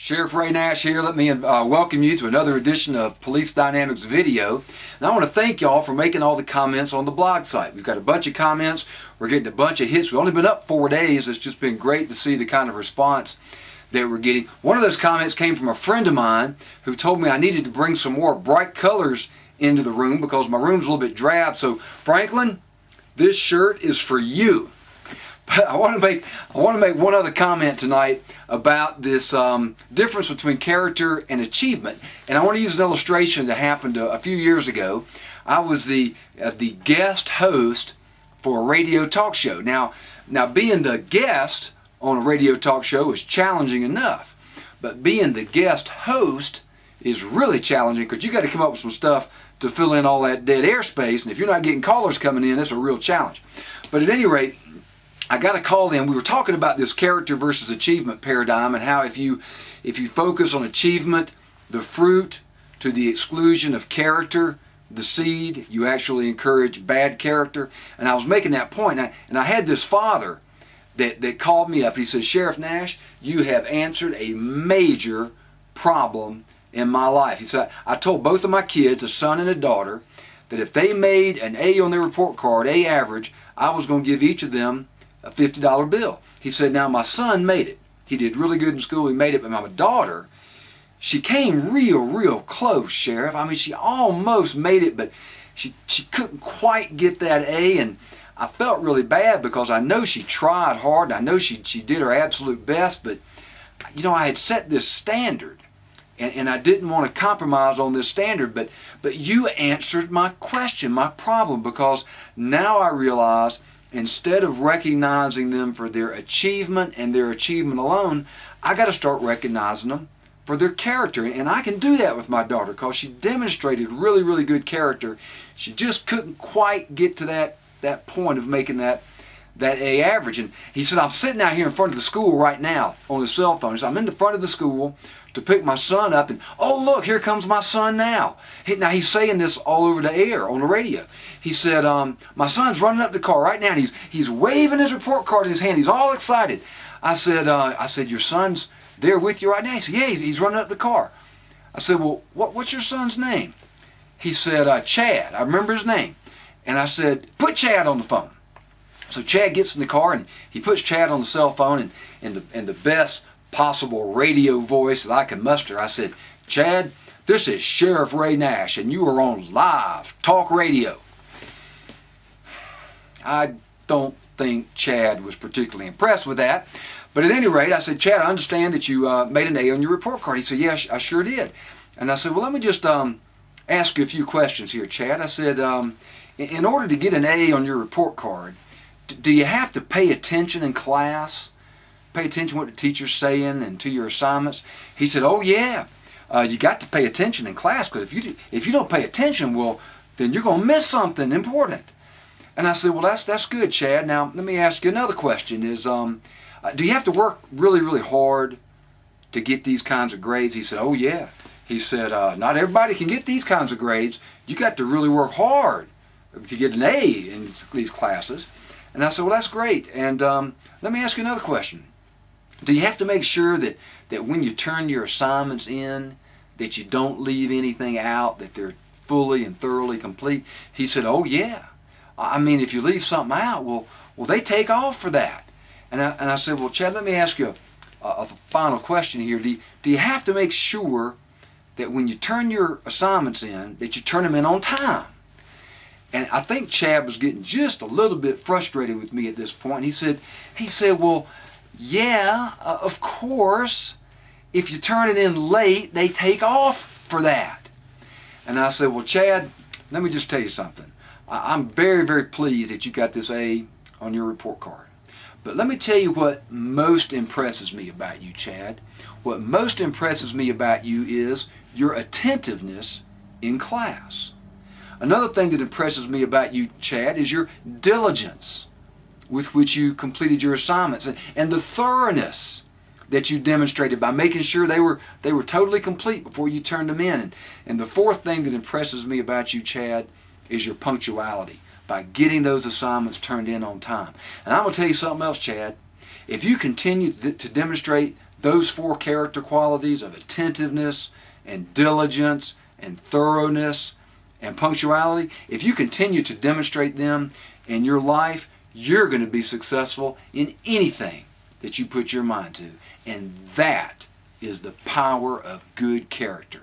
Sheriff Ray Nash here. Let me welcome you to another edition of Police Dynamics Video. And I want to thank y'all for making all the comments on the blog site. We've got a bunch of comments. We're getting a bunch of hits. We've only been up 4 days. It's just been great to see the kind of response that we're getting. One of those comments came from a friend of mine who told me I needed to bring some more bright colors into the room because my room's a little bit drab. So Franklin, this shirt is for you. But I want to make one other comment tonight about this difference between character and achievement. And I want to use an illustration that happened a few years ago. I was the guest host for a radio talk show. Now being the guest on a radio talk show is challenging enough, but being the guest host is really challenging because you got to come up with some stuff to fill in all that dead airspace. And if you're not getting callers coming in, that's a real challenge. But at any rate, I got a call in. We were talking about this character versus achievement paradigm and how if you focus on achievement, the fruit, to the exclusion of character, the seed, you actually encourage bad character. And I was making that point. And I had this father that called me up. And he said, Sheriff Nash, you have answered a major problem in my life. He said, I told both of my kids, a son and a daughter, that if they made an A on their report card, A average, I was going to give each of them a $50 bill. He said, now my son made it. He did really good in school. He made it. But my daughter, she came real close, Sheriff. I mean, she almost made it, but she couldn't quite get that A. And I felt really bad because I know she tried hard. And I know she did her absolute best. But, you know, I had set this standard. And I didn't want to compromise on this standard. But you answered my question, my problem, because now I realize instead of recognizing them for their achievement and their achievement alone, I got to start recognizing them for their character. And I can do that with my daughter because she demonstrated really good character. She just couldn't quite get to that point of making that A average. And he said, I'm sitting out here in front of the school right now on his cell phone. He said, I'm in the front of the school to pick my son up, and oh look, here comes my son now. Now he's saying this all over the air on the radio. He said, my son's running up the car right now, and he's waving his report card in his hand. He's all excited. I said, your son's there with you right now? He said, yeah, he's running up the car. I said, well, what's your son's name? He said, Chad. I remember his name. And I said, put Chad on the phone. So Chad gets in the car, and he puts Chad on the cell phone, and in the best possible radio voice that I can muster, I said, Chad, this is Sheriff Ray Nash, and you are on live talk radio. I don't think Chad was particularly impressed with that. But at any rate, I said, Chad, I understand that you made an A on your report card. He said, yeah, I sure did. And I said, well, let me just ask you a few questions here, Chad. I said, in order to get an A on your report card, do you have to pay attention in class? Pay attention to what the teacher's saying and to your assignments? He said, oh yeah, you got to pay attention in class, because if you don't pay attention, well, then you're going to miss something important. And I said, well, that's good, Chad. Now, let me ask you another question. Do you have to work really hard to get these kinds of grades? He said, oh yeah. He said, not everybody can get these kinds of grades. You got to really work hard to get an A in these classes. And I said, well, that's great. And let me ask you another question. Do you have to make sure that when you turn your assignments in, that you don't leave anything out, that they're fully and thoroughly complete? He said, oh yeah. I mean, if you leave something out, well, they take off for that. And I said, well, Chad, let me ask you a final question here. Do you have to make sure that when you turn your assignments in, that you turn them in on time? And I think Chad was getting just a little bit frustrated with me at this point. He said, well, yeah, of course, if you turn it in late, they take off for that. And I said, well, Chad, let me just tell you something. I'm very pleased that you got this A on your report card. But let me tell you what most impresses me about you, Chad. What most impresses me about you is your attentiveness in class. Another thing that impresses me about you, Chad, is your diligence with which you completed your assignments and the thoroughness that you demonstrated by making sure they were totally complete before you turned them in. And the fourth thing that impresses me about you, Chad, is your punctuality by getting those assignments turned in on time. And I'm going to tell you something else, Chad. If you continue to demonstrate those four character qualities of attentiveness and diligence and thoroughness and punctuality, if you continue to demonstrate them in your life, you're going to be successful in anything that you put your mind to. And that is the power of good character.